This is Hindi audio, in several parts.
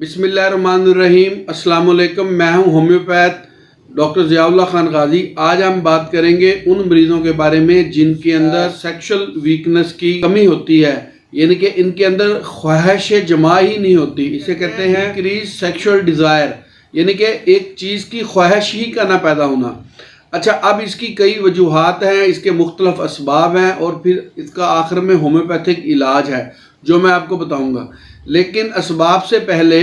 बिस्मिल्लाहिर्रहमानिर्रहीम। अस्सलाम वालेकुम। मैं हूं होम्योपैथ डॉक्टर ज़ियाउल्लाह खान गाजी। आज हम बात करेंगे उन मरीज़ों के बारे में जिनके अंदर सेक्सुअल वीकनेस की कमी होती है, यानी कि इनके अंदर ख्वाहिश जमा ही नहीं होती। इसे कहते हैं इंक्रीज सेक्सुअल डिज़ायर, यानी कि एक चीज़ की ख्वाहिश ही का ना पैदा होना। अच्छा, अब इसकी कई वजूहात हैं, इसके मुख्तलिफ असबाब हैं और फिर इसका आखिर में होम्योपैथिक इलाज है जो मैं आपको बताऊंगा। लेकिन असबाब से पहले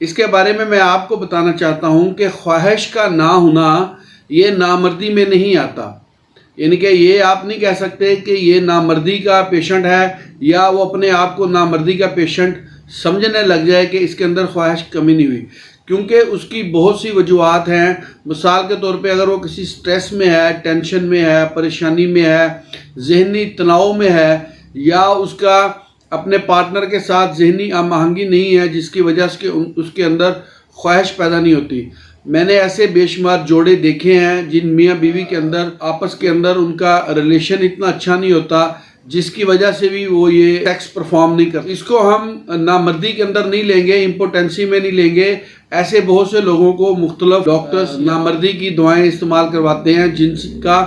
इसके बारे में मैं आपको बताना चाहता हूं कि ख्वाहिश का ना होना ये नामर्दी में नहीं आता। यानी कि ये आप नहीं कह सकते कि ये नामर्दी का पेशेंट है या वो अपने आप को नामर्दी का पेशेंट समझने लग जाए कि इसके अंदर ख्वाहिश कमी नहीं हुई, क्योंकि उसकी बहुत सी वजूहात हैं। मिसाल के तौर पे अगर वो किसी स्ट्रेस में है, टेंशन में है, परेशानी में है, जहनी तनाव में है, या उसका अपने पार्टनर के साथ जहनी आहंगी नहीं है जिसकी वजह से उसके अंदर ख्वाहिश पैदा नहीं होती। मैंने ऐसे बेशुमार जोड़े देखे हैं जिन मियाँ बीवी के अंदर आपस के अंदर उनका रिलेशन इतना अच्छा नहीं होता जिसकी वजह से भी वो ये सेक्स परफॉर्म नहीं करते। इसको हम नामर्दी के अंदर नहीं लेंगे, इम्पोटेंसी में नहीं लेंगे। ऐसे बहुत से लोगों को मुख्तलिफ डॉक्टर्स नामर्दी की दवाएं इस्तेमाल करवाते हैं जिनका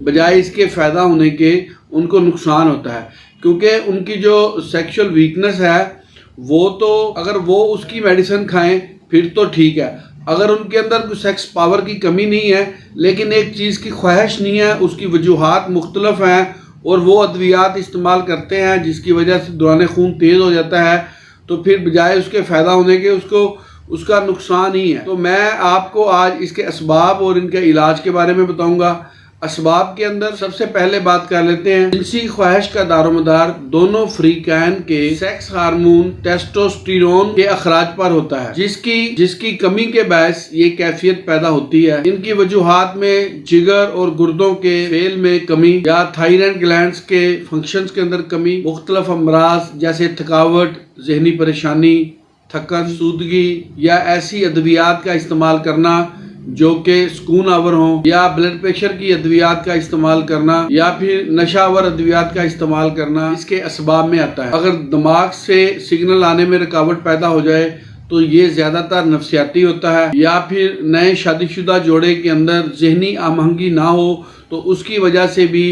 बजाय इसके फ़ायदा होने के उनको नुकसान होता है, क्योंकि उनकी जो सेक्सुअल वीकनेस है वो तो अगर वो उसकी मेडिसिन खाएं फिर तो ठीक है। अगर उनके अंदर कोई सेक्स पावर की कमी नहीं है लेकिन एक चीज़ की ख्वाहिश नहीं है, उसकी वजूहात मुख्तलिफ हैं और वो अद्वियात इस्तेमाल करते हैं जिसकी वजह से दौरान खून तेज़ हो जाता है, तो फिर बजाय उसके फ़ायदा होने के उसका नुकसान ही है। तो मैं आपको आज इसके असबाब और इनके इलाज के बारे में बताऊंगा। असबाब के अंदर सबसे पहले बात कर लेते हैं। जिनसी ख्वाहिश का दारोमदार दोनों फ्रीकैन के सेक्स हार्मोन टेस्टोस्टेरोन के अखराज पर होता है, जिसकी कमी के बायस ये कैफियत पैदा होती है। इनकी वजूहात में जिगर और गुर्दों के फेल में कमी या थायराइड ग्लैंड्स के फंक्शंस के अंदर कमी, मुख्तलिफ अमराज जैसे थकावट, जहनी परेशानी, थकन, सूदगी या ऐसी अद्वियात का इस्तेमाल करना जो कि सुकून आवर हों, या ब्लड प्रेशर की अद्वियात का इस्तेमाल करना, या फिर नशावर अद्वियात का इस्तेमाल करना इसके असबाब में आता है। अगर दिमाग से सिग्नल आने में रुकावट पैदा हो जाए तो ये ज़्यादातर नफ्सियाती होता है, या फिर नए शादीशुदा जोड़े के अंदर जहनी आहंगी ना हो तो उसकी वजह से भी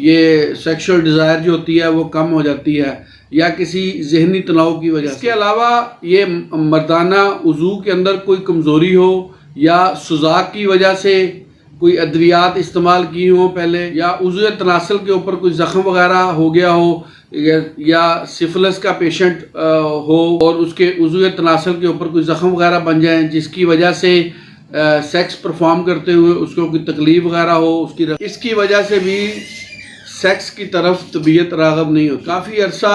ये सेक्सुअल डिज़ायर जो होती है वो कम हो जाती है, या किसी जहनी तनाव की वजह से। इसके अलावा ये मर्दाना उज़ू के अंदर कोई कमज़ोरी हो, या सुजाक की वजह से कोई अद्वियात इस्तेमाल की हो पहले, या उज़्व तनासल के ऊपर कोई ज़ख़म वगैरह हो गया हो, या सिफिलिस का पेशेंट हो और उसके उज़्व तनासल के ऊपर कोई ज़ख़म वगैरह बन जाए जिसकी वजह से सेक्स परफॉर्म करते हुए उसको कोई तकलीफ़ वगैरह हो, इसकी वजह से भी सेक्स की तरफ तबीयत राग़ब नहीं होती। काफ़ी अरसा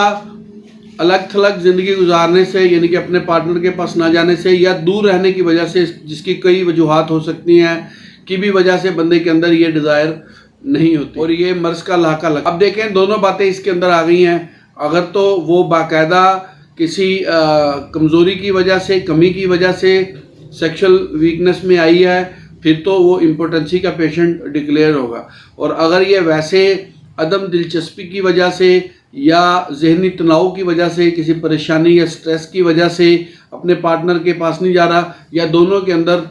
अलग थलग ज़िंदगी गुजारने से, यानी कि अपने पार्टनर के पास ना जाने से या दूर रहने की वजह से, जिसकी कई वजूहात हो सकती हैं, की भी वजह से बंदे के अंदर ये डिज़ायर नहीं होती और ये मर्ज़ का लाका लग। अब देखें, दोनों बातें इसके अंदर आ गई हैं। अगर तो वो बाकायदा किसी कमज़ोरी की वजह से, कमी की वजह से सेक्शुअल वीकनेस में आई है फिर तो वो इम्पोटेंसी का पेशेंट डिक्लेयर होगा। और अगर ये वैसे अदम दिलचस्पी की वजह से या जहनी तनाव की वजह से, किसी परेशानी या स्ट्रेस की वजह से अपने पार्टनर के पास नहीं जा रहा, या दोनों के अंदर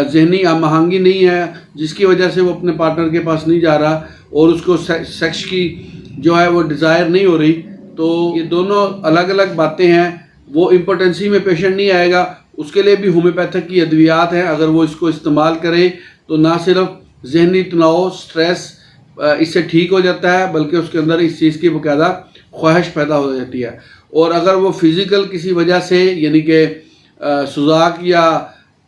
जहनी आहंगी नहीं है जिसकी वजह से वो अपने पार्टनर के पास नहीं जा रहा और उसको सेक्स की जो है वो डिज़ायर नहीं हो रही, तो ये दोनों अलग अलग बातें हैं। वो इम्पोटेंसी में पेशेंट नहीं आएगा, उसके लिए भी होम्योपैथिक की अद्वियात हैं। अगर वो इसको इस्तेमाल करे तो ना सिर्फ जहनी तनाव, स्ट्रेस इससे ठीक हो जाता है बल्कि उसके अंदर इस चीज़ की बाकायदा ख्वाहिश पैदा हो जाती है। और अगर वो फिज़िकल किसी वजह से, यानी कि सुजाक या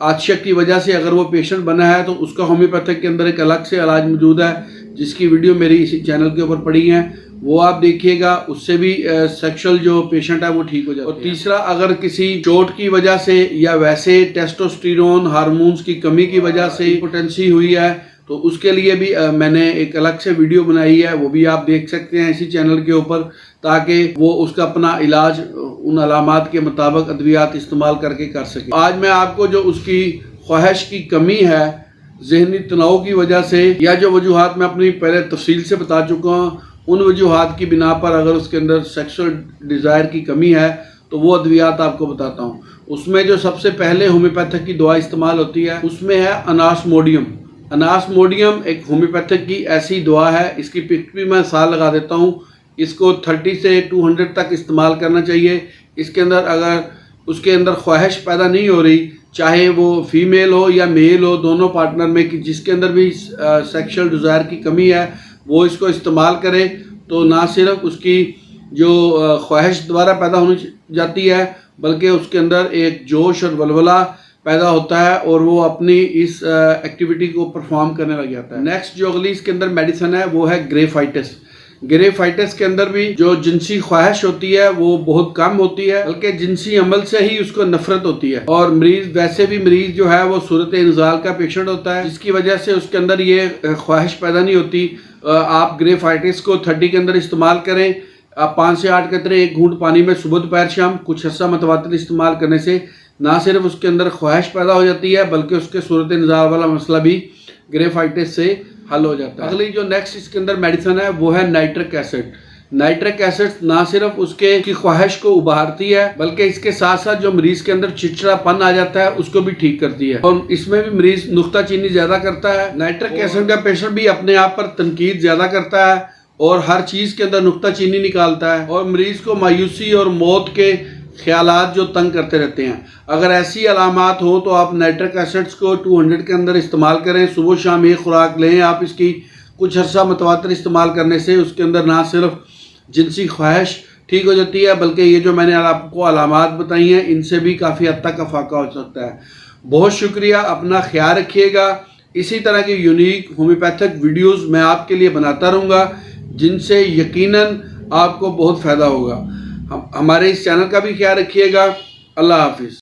आशक की वजह से अगर वो पेशेंट बना है तो उसका होम्योपैथिक के अंदर एक अलग से इलाज मौजूद है जिसकी वीडियो मेरी इसी चैनल के ऊपर पड़ी है, वो आप देखिएगा। उससे भी सेक्सुअल जो पेशेंट है वो ठीक हो जाता है। और तीसरा, अगर किसी चोट की वजह से या वैसे टेस्टोस्टेरोन हार्मोन्स की कमी की वजह से इम्पोटेंसी हुई है तो उसके लिए भी मैंने एक अलग से वीडियो बनाई है, वो भी आप देख सकते हैं इसी चैनल के ऊपर, ताकि वो उसका अपना इलाज उन अलामात के मुताबिक अद्वियात इस्तेमाल करके कर सके। आज मैं आपको जो उसकी ख्वाहिश की कमी है जहनी तनाव की वजह से, या जो वजूहात मैं अपनी पहले तफसील से बता चुका हूँ, उन वजूहात की बिना पर अगर उसके अंदर सेक्सुअल डिज़ायर की कमी है तो वो अद्वियात आपको बताता हूँ। उसमें जो सबसे पहले होम्योपैथिक की दवा इस्तेमाल होती है उसमें है अनास्मोडियम। अनास्मोडियम एक होम्योपैथिक की ऐसी दवा है, इसकी पिक भी मैं साल लगा देता हूँ। इसको 30 से 200 तक इस्तेमाल करना चाहिए। इसके अंदर अगर उसके अंदर ख्वाहिश पैदा नहीं हो रही, चाहे वो फीमेल हो या मेल हो, दोनों पार्टनर में कि जिसके अंदर भी सेक्सुअल डिज़ायर की कमी है वो इसको इस्तेमाल करे, तो ना सिर्फ उसकी जो ख्वाहिश दोबारा पैदा होनी जाती है बल्कि उसके अंदर एक जोश और वलवला पैदा होता है और वो अपनी इस एक्टिविटी को परफॉर्म करने लग जाता है। नेक्स्ट जो अगली इसके अंदर मेडिसिन है वो है ग्रेफाइटिस। ग्रेफाइटिस के अंदर भी जो जिनसी ख्वाहिश होती है वो बहुत कम होती है, बल्कि जिनसी अमल से ही उसको नफरत होती है। और मरीज वैसे भी मरीज जो है वो सूरत इंजाल का पेशेंट होता है, जिसकी वजह से उसके अंदर ये ख्वाहिश पैदा नहीं होती। आप ग्रेफाइटिस को 30 के अंदर इस्तेमाल करें। आप 5 से 8 कतरे एक घूंट पानी में सुबह दोपहर शाम कुछ हिस्सा मतवातिर इस्तेमाल करने से ना सिर्फ उसके अंदर ख्वाहिश पैदा हो जाती है बल्कि उसके सूरत इंजाल वाला मसला भी ग्रेफाइटिस से हल हो जाता है। अगली जो नेक्स्ट इसके अंदर मेडिसिन है वो है नाइट्रिक एसिड। नाइट्रिक एसिड ना सिर्फ उसके की ख्वाहिश को उभारती है बल्कि इसके साथ साथ जो मरीज के अंदर चिड़चिड़ापन आ जाता है उसको भी ठीक करती है, और इसमें भी मरीज नुक्ताचीनी ज्यादा करता है। नाइट्रिक एसिड का पेशेंट भी अपने आप पर तनकीद ज्यादा करता है और हर चीज के अंदर नुक्ताचीनी निकालता है और मरीज को मायूसी और मौत के ख्यालात जो तंग करते रहते हैं। अगर ऐसी अलामात हो तो आप नाइट्रिक एसिड्स को 200 के अंदर इस्तेमाल करें। सुबह शाम एक खुराक लें आप इसकी, कुछ अर्सा मतवातर इस्तेमाल करने से उसके अंदर ना सिर्फ जिनसी ख्वाहिश ठीक हो जाती है बल्कि ये जो मैंने आपको अलामात बताई हैं इनसे भी काफ़ी हद तक अफाका हो सकता है। बहुत शुक्रिया, अपना ख्याल रखिएगा। इसी तरह की यूनिक होम्योपैथिक वीडियोज़ मैं आपके लिए बनाता रहूँगा जिनसे यकीनन आपको बहुत फ़ायदा होगा। हमारे इस चैनल का भी ख्याल रखिएगा। अल्लाह हाफिज़।